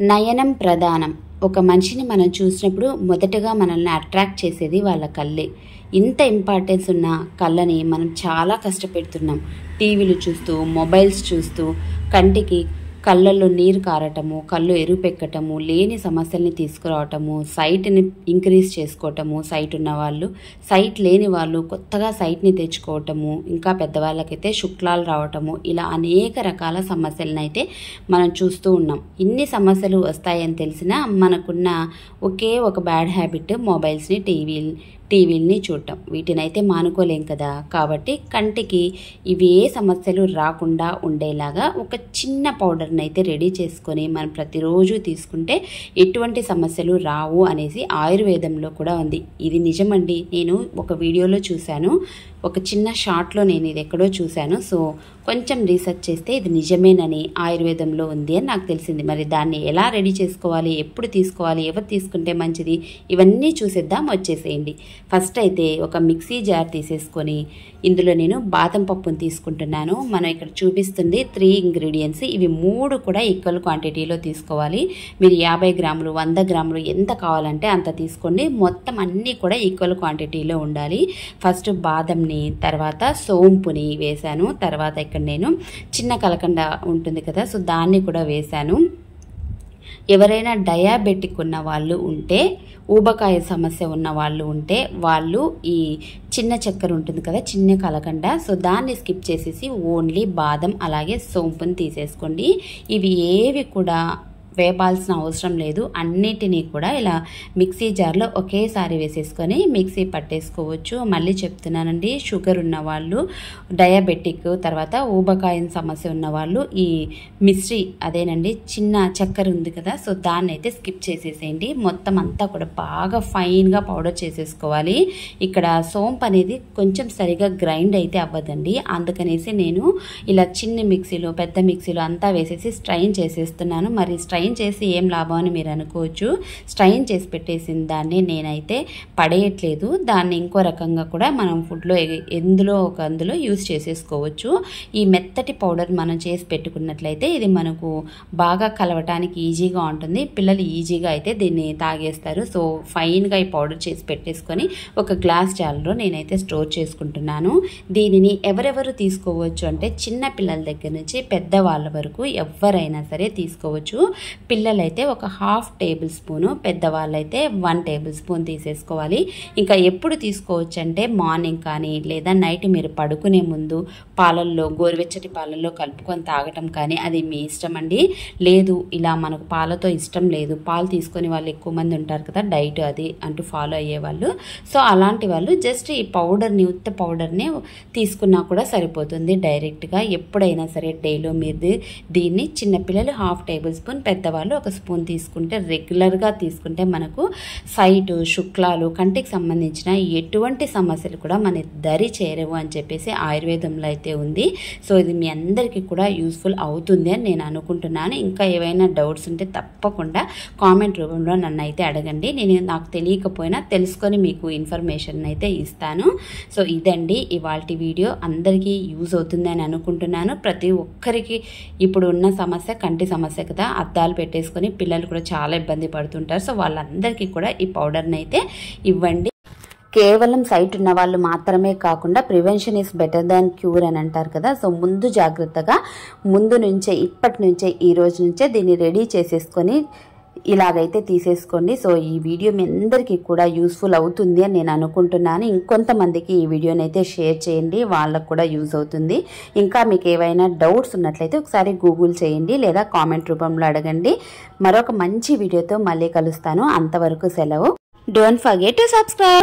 నయనం ప్రధానం. ఒక మనిషిని మనం చూసినప్పుడు మొదటగా మనల్ని అట్రాక్ట్ చేసేది వాళ్ళ కళ్ళే. ఇంత ఇంపార్టెన్స్ ఉన్న కళ్ళని మనం చాలా కష్టపెడుతున్నాం. టీవీలు చూస్తూ, మొబైల్స్ చూస్తూ కంటికి కళ్ళల్లో నీరు కారటము, కళ్ళు ఎరుపెక్కటము, లేని సమస్యల్ని తీసుకురావటము, సైట్ని ఇంక్రీజ్ చేసుకోవటము, సైట్ ఉన్న వాళ్ళు, సైట్ లేని వాళ్ళు కొత్తగా సైట్ని తెచ్చుకోవటము, ఇంకా పెద్దవాళ్ళకైతే శుక్లాలు రావటము, ఇలా అనేక రకాల సమస్యలను అయితే మనం చూస్తూ ఉన్నాం. ఇన్ని సమస్యలు వస్తాయని తెలిసినా మనకున్న ఒకే ఒక బ్యాడ్ హ్యాబిట్ మొబైల్స్ని, టీవీలని చూడటం. వీటినైతే మానుకోలేం కదా. కాబట్టి కంటికి ఇవి ఏ సమస్యలు రాకుండా ఉండేలాగా ఒక చిన్న పౌడర్ని అయితే రెడీ చేసుకొని మనం ప్రతిరోజు తీసుకుంటే ఎటువంటి సమస్యలు రావు అనేసి ఆయుర్వేదంలో కూడా ఉంది. ఇది నిజమండి. నేను ఒక వీడియోలో చూశాను, ఒక చిన్న షార్ట్లో నేను ఇది ఎక్కడో చూశాను. సో కొంచెం రీసెర్చ్ చేస్తే ఇది నిజమేనని ఆయుర్వేదంలో ఉంది అని నాకు తెలిసింది. మరి దాన్ని ఎలా రెడీ చేసుకోవాలి, ఎప్పుడు తీసుకోవాలి, ఎవరు తీసుకుంటే మంచిది, ఇవన్నీ చూసేద్దాం. వచ్చేసేయండి. ఫస్ట్ అయితే ఒక మిక్సీ జార్ తీసేసుకొని ఇందులో నేను బాదం పప్పును తీసుకుంటున్నాను. మనం ఇక్కడ చూపిస్తుంది 3 ఇంగ్రీడియంట్స్. ఇవి 3 కూడా ఈక్వల్ క్వాంటిటీలో తీసుకోవాలి. మీరు 50 గ్రాములు, 100 గ్రాములు ఎంత కావాలంటే అంత తీసుకోండి. మొత్తం అన్నీ కూడా ఈక్వల్ క్వాంటిటీలో ఉండాలి. ఫస్ట్ బాదంని, తర్వాత సోంపుని వేశాను. తర్వాత ఇక్కడ నేను చిన్న కలకండ ఉంటుంది కదా, సో దాన్ని కూడా వేశాను. ఎవరైనా డయాబెటిక్ ఉన్న వాళ్ళు ఉంటే, ఊబకాయ సమస్య ఉన్న వాళ్ళు ఉంటే వాళ్ళు ఈ చిన్న చక్కెర ఉంటుంది కదా, చిన్న కలకండ, సో దాన్ని స్కిప్ చేసేసి ఓన్లీ బాదం అలాగే సోంపుని తీసేసుకోండి. ఇవి ఏవి కూడా వేపాల్సిన అవసరం లేదు. అన్నిటినీ కూడా ఇలా మిక్సీ జార్లో ఒకేసారి వేసేసుకొని మిక్సీ పట్టేసుకోవచ్చు. మళ్ళీ చెప్తున్నానండి, షుగర్ ఉన్నవాళ్ళు, డయాబెటిక్, తర్వాత ఊబకాయం సమస్య ఉన్నవాళ్ళు ఈ మిశ్రీ, అదేనండి చిన్న చక్కెర ఉంది కదా, సో దాన్ని అయితే స్కిప్ చేసేసేయండి. మొత్తం అంతా కూడా బాగా ఫైన్గా పౌడర్ చేసేసుకోవాలి. ఇక్కడ సోంపు అనేది కొంచెం సరిగా గ్రైండ్ అయితే అవ్వదండి, అందుకనేసి నేను ఇలా చిన్న మిక్సీలో, పెద్ద మిక్సీలో అంతా వేసేసి స్ట్రైన్ చేసేస్తున్నాను. మరి స్ట్రైన్ చేసి ఏం లాభం అని మీరు అనుకోవచ్చు. స్ట్రైన్ చేసి పెట్టేసిన దాన్ని నేనైతే పడేయట్లేదు. దాన్ని ఇంకో రకంగా కూడా మనం ఫుడ్లో అందులో యూజ్ చేసేసుకోవచ్చు. ఈ మెత్తటి పౌడర్ మనం చేసి పెట్టుకున్నట్లయితే ఇది మనకు బాగా కలవటానికి ఈజీగా ఉంటుంది. పిల్లలు ఈజీగా అయితే దీన్ని తాగేస్తారు. సో ఫైన్గా ఈ పౌడర్ చేసి పెట్టేసుకొని ఒక గ్లాస్ జార్లో నేనైతే స్టోర్ చేసుకుంటున్నాను. దీనిని ఎవరెవరు తీసుకోవచ్చు అంటే చిన్న పిల్లల దగ్గర నుంచి పెద్దవాళ్ళ వరకు ఎవరైనా సరే తీసుకోవచ్చు. పిల్లలైతే ఒక 1/2 టేబుల్ స్పూను, పెద్దవాళ్ళైతే 1 టేబుల్ స్పూన్ తీసేసుకోవాలి. ఇంకా ఎప్పుడు తీసుకోవచ్చు అంటే మార్నింగ్ కానీ లేదా నైట్ మీరు పడుకునే ముందు పాలల్లో, గోరువెచ్చటి పాలల్లో కలుపుకొని తాగటం కానీ, అది మీ ఇష్టం అండి. లేదు ఇలా మనకు పాలతో ఇష్టం లేదు, పాలు తీసుకొని వాళ్ళు ఎక్కువ మంది ఉంటారు కదా, డైట్ అది అంటూ ఫాలో అయ్యేవాళ్ళు, సో అలాంటి వాళ్ళు జస్ట్ ఈ పౌడర్ని, ఉత్త పౌడర్ని తీసుకున్నా కూడా సరిపోతుంది. డైరెక్ట్గా ఎప్పుడైనా సరే డేలో మీరు దీన్ని చిన్నపిల్లలు 1/2 టేబుల్ స్పూన్, పెద్దవాళ్ళు 1 స్పూన్ తీసుకుంటే, రెగ్యులర్గా తీసుకుంటే మనకు సైటు, శుక్లాలు, కంటికి సంబంధించిన ఎటువంటి సమస్యలు కూడా మన దరి చేరవు అని చెప్పేసి ఆయుర్వేదంలో అయితే ఉంది. సో ఇది మీ అందరికీ కూడా యూస్ఫుల్ అవుతుంది అని నేను అనుకుంటున్నాను. ఇంకా ఏవైనా డౌట్స్ ఉంటే తప్పకుండా కామెంట్ రూపంలో నన్ను అయితే అడగండి. నేను నాకు తెలియకపోయినా తెలుసుకొని మీకు ఇన్ఫర్మేషన్ అయితే ఇస్తాను. సో ఇదండి ఇవాల్టి వీడియో. అందరికీ యూజ్ అవుతుంది అని అనుకుంటున్నాను. ప్రతి ఒక్కరికి ఇప్పుడు ఉన్న సమస్య కంటి సమస్య కదా, అద్దాలు పెట్టేసుకొని పిల్లలు కూడా చాలా ఇబ్బంది పడుతుంటారు. సో వాళ్ళందరికీ కూడా ఈ పౌడర్ని అయితే ఇవ్వండి. కేవలం సైట్ ఉన్న వాళ్ళు మాత్రమే కాకుండా prevention is better than cure అని అంటారు కదా, సో ముందు జాగ్రత్తగా ముందు నుంచే, ఇప్పటి నుంచే, ఈ రోజు నుంచే దీన్ని రెడీ చేసేసుకొని ఇలాగైతే తీసేసుకోండి. సో ఈ వీడియో మీ అందరికీ కూడా యూస్ఫుల్ అవుతుంది అని నేను అనుకుంటున్నాను. ఇంకొంతమందికి ఈ వీడియోని అయితే షేర్ చేయండి, వాళ్ళకు కూడా యూజ్ అవుతుంది. ఇంకా మీకు ఏవైనా డౌట్స్ ఉన్నట్లయితే ఒకసారి గూగుల్ చేయండి లేదా కామెంట్ రూపంలో అడగండి. మరొక మంచి వీడియోతో మళ్ళీ కలుస్తాను. అంతవరకు సెలవు. Don't forget to subscribe.